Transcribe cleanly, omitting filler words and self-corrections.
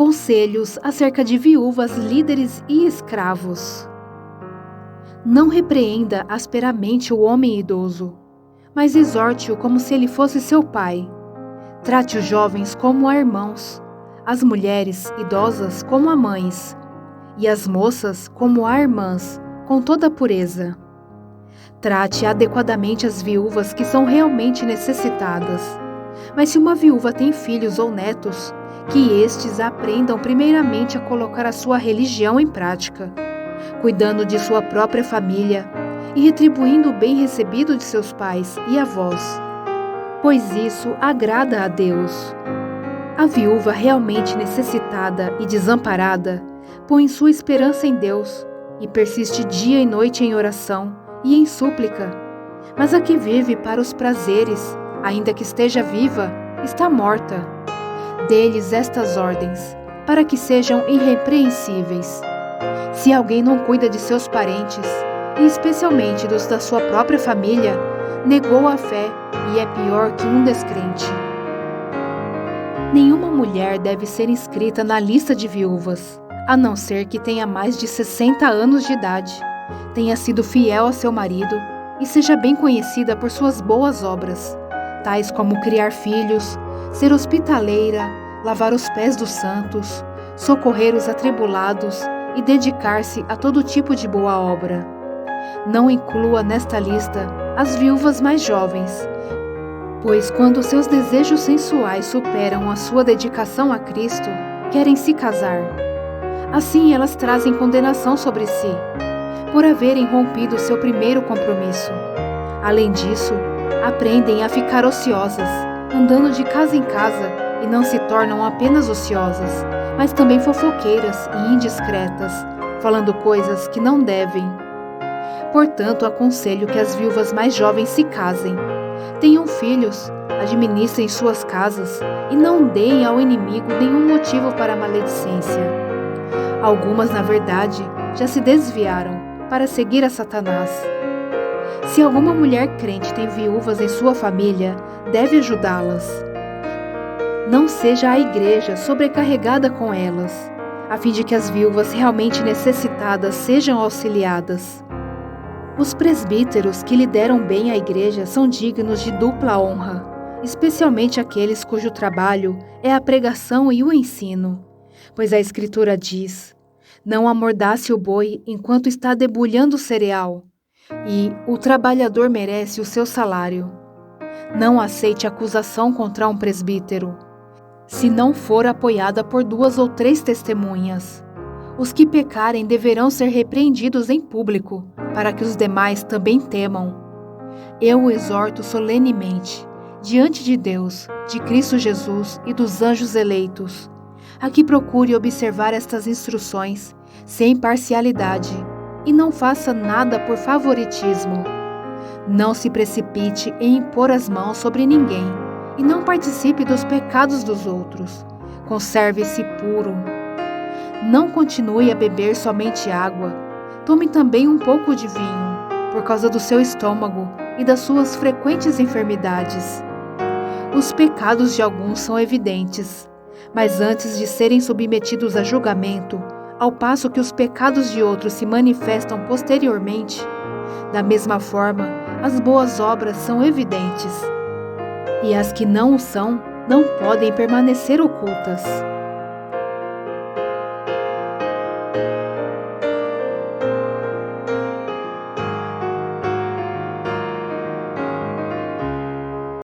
Conselhos acerca de viúvas, líderes e escravos. Não repreenda asperamente o homem idoso, mas exorte-o como se ele fosse seu pai. Trate os jovens como a irmãos, as mulheres idosas como a mães, e as moças como a irmãs, com toda a pureza. Trate adequadamente as viúvas que são realmente necessitadas. Mas se uma viúva tem filhos ou netos, que estes aprendam primeiramente a colocar a sua religião em prática, cuidando de sua própria família e retribuindo o bem recebido de seus pais e avós, pois isso agrada a Deus. A viúva realmente necessitada e desamparada põe sua esperança em Deus e persiste dia e noite em oração e em súplica, mas a que vive para os prazeres, ainda que esteja viva, está morta. Dê-lhes estas ordens, para que sejam irrepreensíveis. Se alguém não cuida de seus parentes, e especialmente dos da sua própria família, negou a fé e é pior que um descrente. Nenhuma mulher deve ser inscrita na lista de viúvas, a não ser que tenha mais de 60 anos de idade, tenha sido fiel a seu marido e seja bem conhecida por suas boas obras, tais como criar filhos, ser hospitaleira, lavar os pés dos santos, socorrer os atribulados e dedicar-se a todo tipo de boa obra. Não inclua nesta lista as viúvas mais jovens, pois quando seus desejos sensuais superam a sua dedicação a Cristo, querem se casar. Assim elas trazem condenação sobre si, por haverem rompido seu primeiro compromisso. Além disso, aprendem a ficar ociosas, andando de casa em casa, e não se tornam apenas ociosas, mas também fofoqueiras e indiscretas, falando coisas que não devem. Portanto, aconselho que as viúvas mais jovens se casem, tenham filhos, administrem suas casas e não deem ao inimigo nenhum motivo para a maledicência. Algumas, na verdade, já se desviaram para seguir a Satanás. Se alguma mulher crente tem viúvas em sua família, deve ajudá-las. Não seja a igreja sobrecarregada com elas, a fim de que as viúvas realmente necessitadas sejam auxiliadas. Os presbíteros que lideram bem a igreja são dignos de dupla honra, especialmente aqueles cujo trabalho é a pregação e o ensino, pois a Escritura diz: não amordace o boi enquanto está debulhando o cereal, e o trabalhador merece o seu salário. Não aceite acusação contra um presbítero, se não for apoiada por 2 ou 3 testemunhas. Os que pecarem deverão ser repreendidos em público, para que os demais também temam. Eu o exorto solenemente, diante de Deus, de Cristo Jesus e dos anjos eleitos, a que procure observar estas instruções sem parcialidade e não faça nada por favoritismo. Não se precipite em impor as mãos sobre ninguém e não participe dos pecados dos outros. Conserve-se puro. Não continue a beber somente água. Tome também um pouco de vinho, por causa do seu estômago e das suas frequentes enfermidades. Os pecados de alguns são evidentes, mas antes de serem submetidos a julgamento, ao passo que os pecados de outros se manifestam posteriormente, da mesma forma, as boas obras são evidentes, e as que não o são não podem permanecer ocultas.